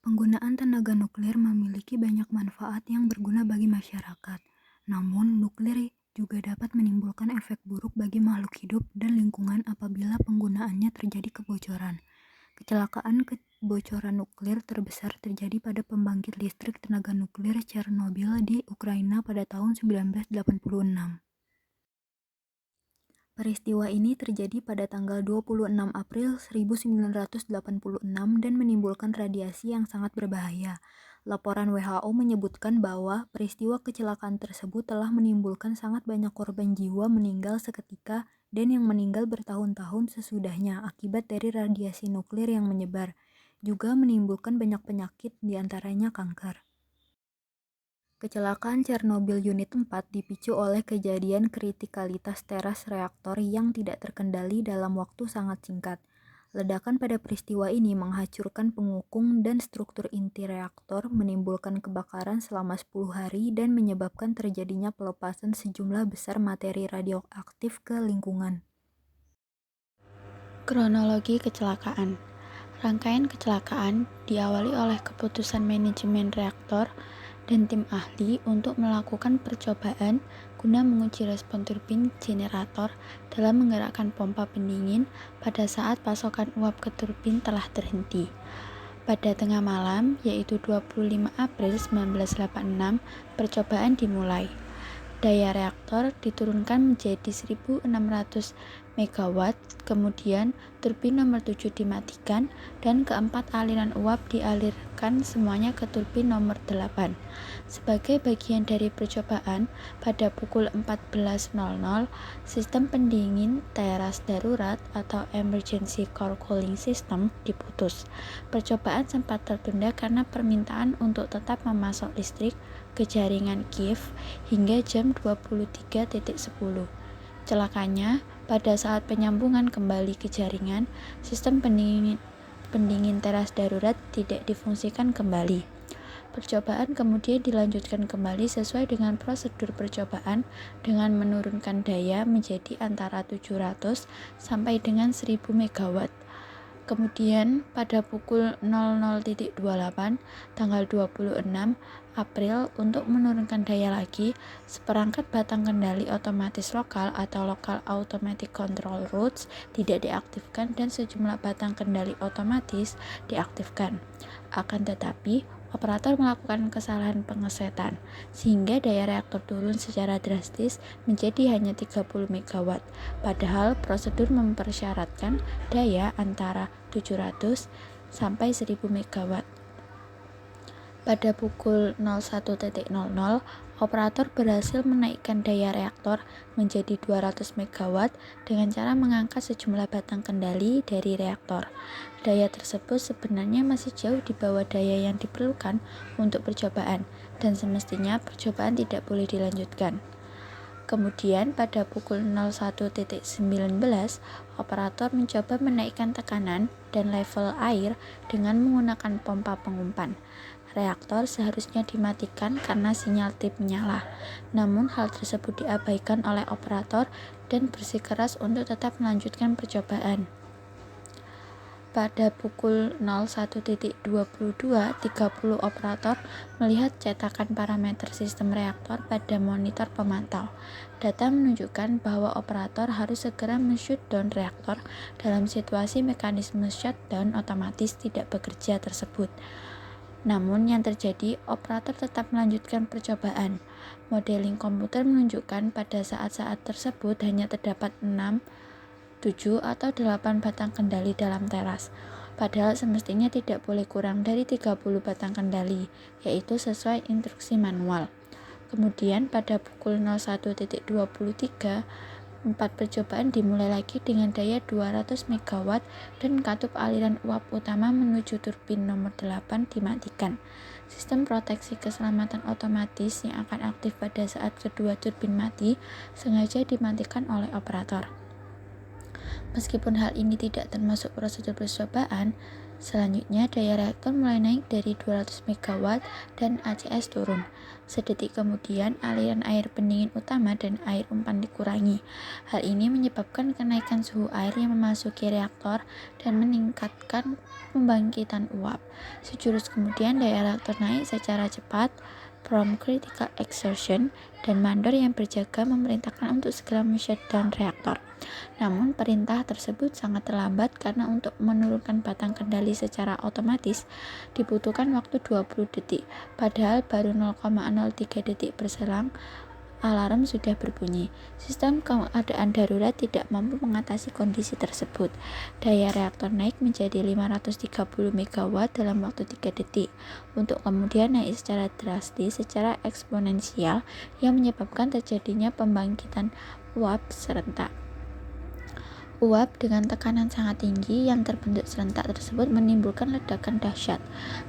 Penggunaan tenaga nuklir memiliki banyak manfaat yang berguna bagi masyarakat. Namun, nuklir juga dapat menimbulkan efek buruk bagi makhluk hidup dan lingkungan apabila penggunaannya terjadi kebocoran. Kecelakaan kebocoran nuklir terbesar terjadi pada pembangkit listrik tenaga nuklir Chernobyl di Ukraina pada tahun 1986. Peristiwa ini terjadi pada tanggal 26 April 1986 dan menimbulkan radiasi yang sangat berbahaya. Laporan WHO menyebutkan bahwa peristiwa kecelakaan tersebut telah menimbulkan sangat banyak korban jiwa meninggal seketika dan yang meninggal bertahun-tahun sesudahnya akibat dari radiasi nuklir yang menyebar. Juga menimbulkan banyak penyakit, diantaranya kanker. Kecelakaan Chernobyl Unit 4 dipicu oleh kejadian kritikalitas teras reaktor yang tidak terkendali dalam waktu sangat singkat. Ledakan pada peristiwa ini menghancurkan pengukung dan struktur inti reaktor, menimbulkan kebakaran selama 10 hari dan menyebabkan terjadinya pelepasan sejumlah besar materi radioaktif ke lingkungan. Kronologi kecelakaan. Rangkaian kecelakaan diawali oleh keputusan manajemen reaktor dan tim ahli untuk melakukan percobaan guna menguji respon turbin generator dalam menggerakkan pompa pendingin pada saat pasokan uap ke turbin telah terhenti. Pada tengah malam, yaitu 25 April 1986, percobaan dimulai. Daya reaktor diturunkan menjadi 1.600 MW, kemudian turbin nomor 7 dimatikan dan keempat aliran uap dialirkan semuanya ke turbin nomor 8. Sebagai bagian dari percobaan, pada pukul 14.00, sistem pendingin teras darurat atau Emergency Core Cooling System diputus. Percobaan sempat tertunda karena permintaan untuk tetap memasok listrik ke jaringan Kiev hingga jam 23.10. Celakanya, pada saat penyambungan kembali ke jaringan, sistem pendingin teras darurat tidak difungsikan kembali. Percobaan kemudian dilanjutkan kembali sesuai dengan prosedur percobaan dengan menurunkan daya menjadi antara 700 sampai dengan 1000 MW. Kemudian pada pukul 00.28 tanggal 26 April untuk menurunkan daya lagi, seperangkat batang kendali otomatis lokal atau Local Automatic Control Routes tidak diaktifkan dan sejumlah batang kendali otomatis diaktifkan. Akan tetapi, operator melakukan kesalahan pengesetan, sehingga daya reaktor turun secara drastis menjadi hanya 30 MW, padahal prosedur mempersyaratkan daya antara 700 sampai 1000 MW. Pada pukul 01.00, operator berhasil menaikkan daya reaktor menjadi 200 MW dengan cara mengangkat sejumlah batang kendali dari reaktor. Daya tersebut sebenarnya masih jauh di bawah daya yang diperlukan untuk percobaan, dan semestinya percobaan tidak boleh dilanjutkan. Kemudian pada pukul 01.19, operator mencoba menaikkan tekanan dan level air dengan menggunakan pompa pengumpan. Reaktor seharusnya dimatikan karena sinyal trip menyala. Namun hal tersebut diabaikan oleh operator dan bersikeras untuk tetap melanjutkan percobaan. Pada pukul 01.22.30 operator melihat cetakan parameter sistem reaktor pada monitor pemantau. Data menunjukkan bahwa operator harus segera men-shutdown reaktor dalam situasi mekanisme shutdown otomatis tidak bekerja tersebut. Namun yang terjadi, operator tetap melanjutkan percobaan. Modeling komputer menunjukkan pada saat-saat tersebut hanya terdapat 6, 7 atau 8 batang kendali dalam teras, padahal semestinya tidak boleh kurang dari 30 batang kendali, yaitu sesuai instruksi manual. Kemudian pada pukul 01.23, 4 percobaan dimulai lagi dengan daya 200 MW dan katup aliran uap utama menuju turbin nomor 8 dimatikan. Sistem proteksi keselamatan otomatis yang akan aktif pada saat kedua turbin mati sengaja dimatikan oleh operator. Meskipun hal ini tidak termasuk prosedur percobaan, selanjutnya daya reaktor mulai naik dari 200 MW dan ACS turun. Sedetik kemudian, aliran air pendingin utama dan air umpan dikurangi. Hal ini menyebabkan kenaikan suhu air yang memasuki reaktor dan meningkatkan pembangkitan uap. Sejurus kemudian, daya reaktor naik secara cepat. From critical exertion dan mandor yang berjaga memerintahkan untuk segera men-shutdown reaktor. Namun perintah tersebut sangat terlambat karena untuk menurunkan batang kendali secara otomatis dibutuhkan waktu 20 detik, padahal baru 0,03 detik berselang alarm sudah berbunyi. Sistem keadaan darurat tidak mampu mengatasi kondisi tersebut. Daya reaktor naik menjadi 530 MW dalam waktu 3 detik, untuk kemudian naik secara drastis secara eksponensial yang menyebabkan terjadinya pembangkitan uap serentak. Uap dengan tekanan sangat tinggi yang terbentuk serentak tersebut menimbulkan ledakan dahsyat.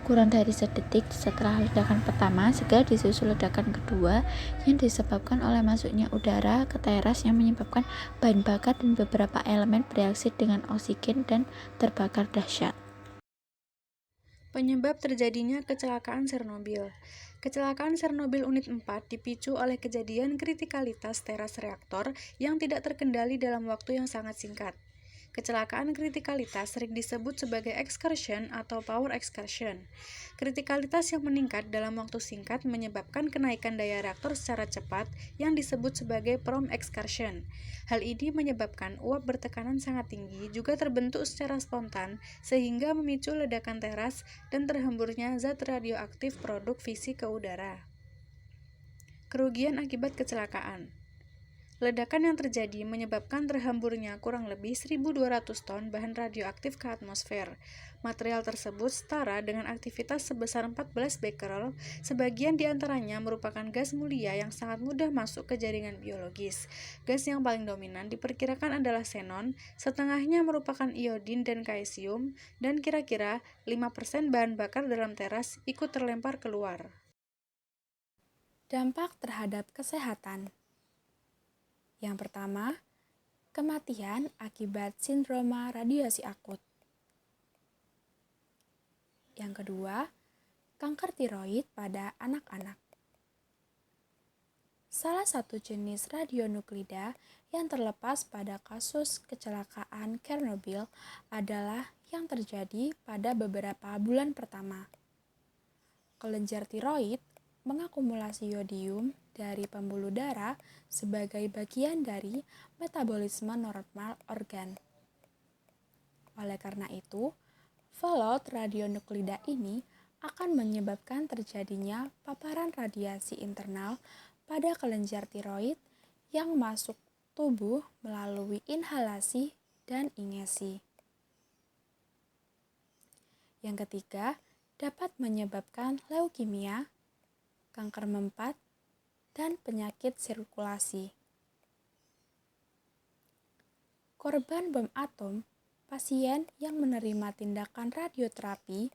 Kurang dari sedetik setelah ledakan pertama, segera disusul ledakan kedua yang disebabkan oleh masuknya udara ke teras yang menyebabkan bahan bakar dan beberapa elemen bereaksi dengan oksigen dan terbakar dahsyat. Penyebab terjadinya kecelakaan Chernobyl. Kecelakaan Chernobyl Unit 4 dipicu oleh kejadian kritikalitas teras reaktor yang tidak terkendali dalam waktu yang sangat singkat. Kecelakaan kritikalitas sering disebut sebagai excursion atau power excursion. Kritikalitas yang meningkat dalam waktu singkat menyebabkan kenaikan daya reaktor secara cepat yang disebut sebagai prompt excursion. Hal ini menyebabkan uap bertekanan sangat tinggi juga terbentuk secara spontan sehingga memicu ledakan teras dan terhemburnya zat radioaktif produk fisi ke udara. Kerugian akibat kecelakaan. Ledakan yang terjadi menyebabkan terhamburnya kurang lebih 1.200 ton bahan radioaktif ke atmosfer. Material tersebut setara dengan aktivitas sebesar 14 becquerel, sebagian diantaranya merupakan gas mulia yang sangat mudah masuk ke jaringan biologis. Gas yang paling dominan diperkirakan adalah xenon, setengahnya merupakan iodin dan kaesium, dan kira-kira 5% bahan bakar dalam teras ikut terlempar keluar. Dampak terhadap kesehatan. Yang pertama, kematian akibat sindroma radiasi akut. Yang kedua, kanker tiroid pada anak-anak. Salah satu jenis radionuklida yang terlepas pada kasus kecelakaan Chernobyl adalah yang terjadi pada beberapa bulan pertama. Kelenjar tiroid mengakumulasi yodium dari pembuluh darah sebagai bagian dari metabolisme normal organ. Oleh karena itu, fallout radionuklida ini akan menyebabkan terjadinya paparan radiasi internal pada kelenjar tiroid yang masuk tubuh melalui inhalasi dan ingesi. Yang ketiga, dapat menyebabkan leukemia, kanker mempat, dan penyakit sirkulasi. Korban bom atom, pasien yang menerima tindakan radioterapi,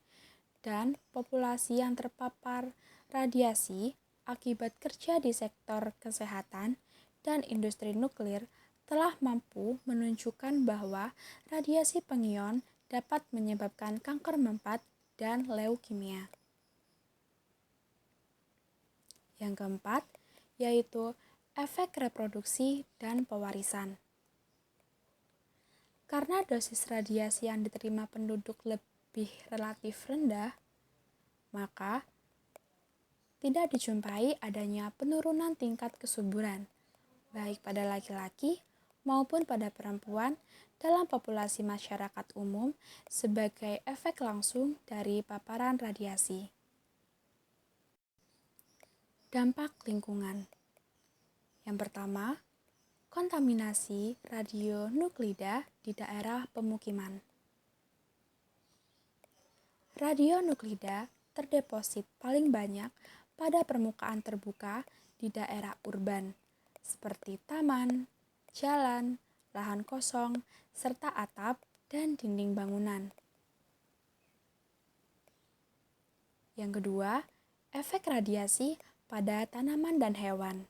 dan populasi yang terpapar radiasi akibat kerja di sektor kesehatan dan industri nuklir telah mampu menunjukkan bahwa radiasi pengion dapat menyebabkan kanker mempat dan leukemia. Yang keempat, yaitu efek reproduksi dan pewarisan. Karena dosis radiasi yang diterima penduduk lebih relatif rendah, maka tidak dijumpai adanya penurunan tingkat kesuburan, baik pada laki-laki maupun pada perempuan dalam populasi masyarakat umum sebagai efek langsung dari paparan radiasi. Dampak lingkungan. Yang pertama, kontaminasi radionuklida di daerah pemukiman. Radionuklida terdeposit paling banyak pada permukaan terbuka di daerah urban, seperti taman, jalan, lahan kosong, serta atap dan dinding bangunan. Yang kedua, efek radiasi pada tanaman dan hewan.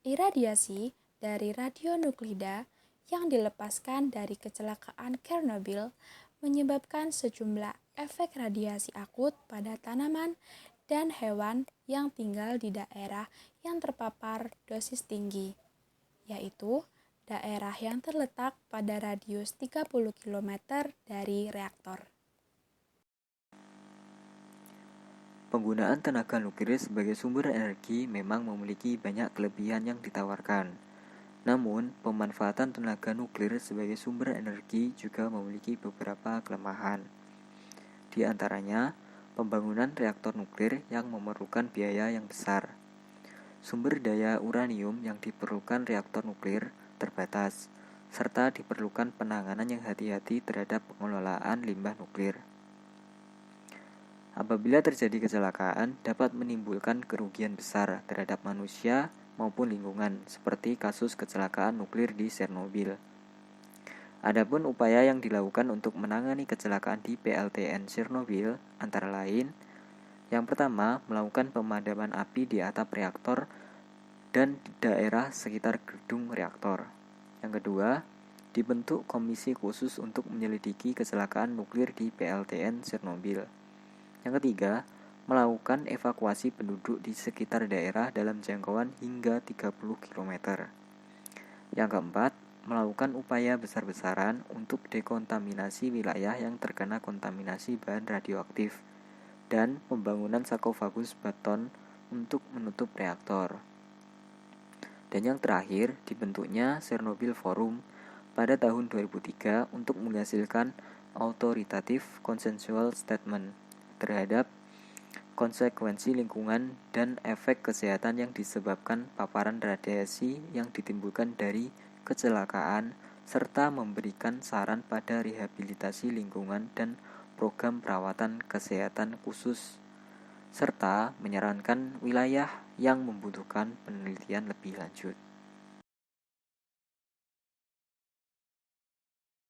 Iradiasi dari radionuklida yang dilepaskan dari kecelakaan Chernobyl menyebabkan sejumlah efek radiasi akut pada tanaman dan hewan yang tinggal di daerah yang terpapar dosis tinggi, yaitu daerah yang terletak pada radius 30 km dari reaktor. Penggunaan tenaga nuklir sebagai sumber energi memang memiliki banyak kelebihan yang ditawarkan. Namun, pemanfaatan tenaga nuklir sebagai sumber energi juga memiliki beberapa kelemahan. Di antaranya, pembangunan reaktor nuklir yang memerlukan biaya yang besar. Sumber daya uranium yang diperlukan reaktor nuklir terbatas, serta diperlukan penanganan yang hati-hati terhadap pengelolaan limbah nuklir. Apabila terjadi kecelakaan, dapat menimbulkan kerugian besar terhadap manusia maupun lingkungan, seperti kasus kecelakaan nuklir di Chernobyl. Adapun upaya yang dilakukan untuk menangani kecelakaan di PLTN Chernobyl antara lain, yang pertama, melakukan pemadaman api di atap reaktor dan di daerah sekitar gedung reaktor. Yang kedua, dibentuk komisi khusus untuk menyelidiki kecelakaan nuklir di PLTN Chernobyl. Yang ketiga, melakukan evakuasi penduduk di sekitar daerah dalam jangkauan hingga 30 km. Yang keempat, melakukan upaya besar-besaran untuk dekontaminasi wilayah yang terkena kontaminasi bahan radioaktif dan pembangunan sarkofagus beton untuk menutup reaktor. Dan yang terakhir, dibentuknya Chernobyl Forum pada tahun 2003 untuk menghasilkan authoritative consensual statement terhadap konsekuensi lingkungan dan efek kesehatan yang disebabkan paparan radiasi yang ditimbulkan dari kecelakaan, serta memberikan saran pada rehabilitasi lingkungan dan program perawatan kesehatan khusus, serta menyarankan wilayah yang membutuhkan penelitian lebih lanjut.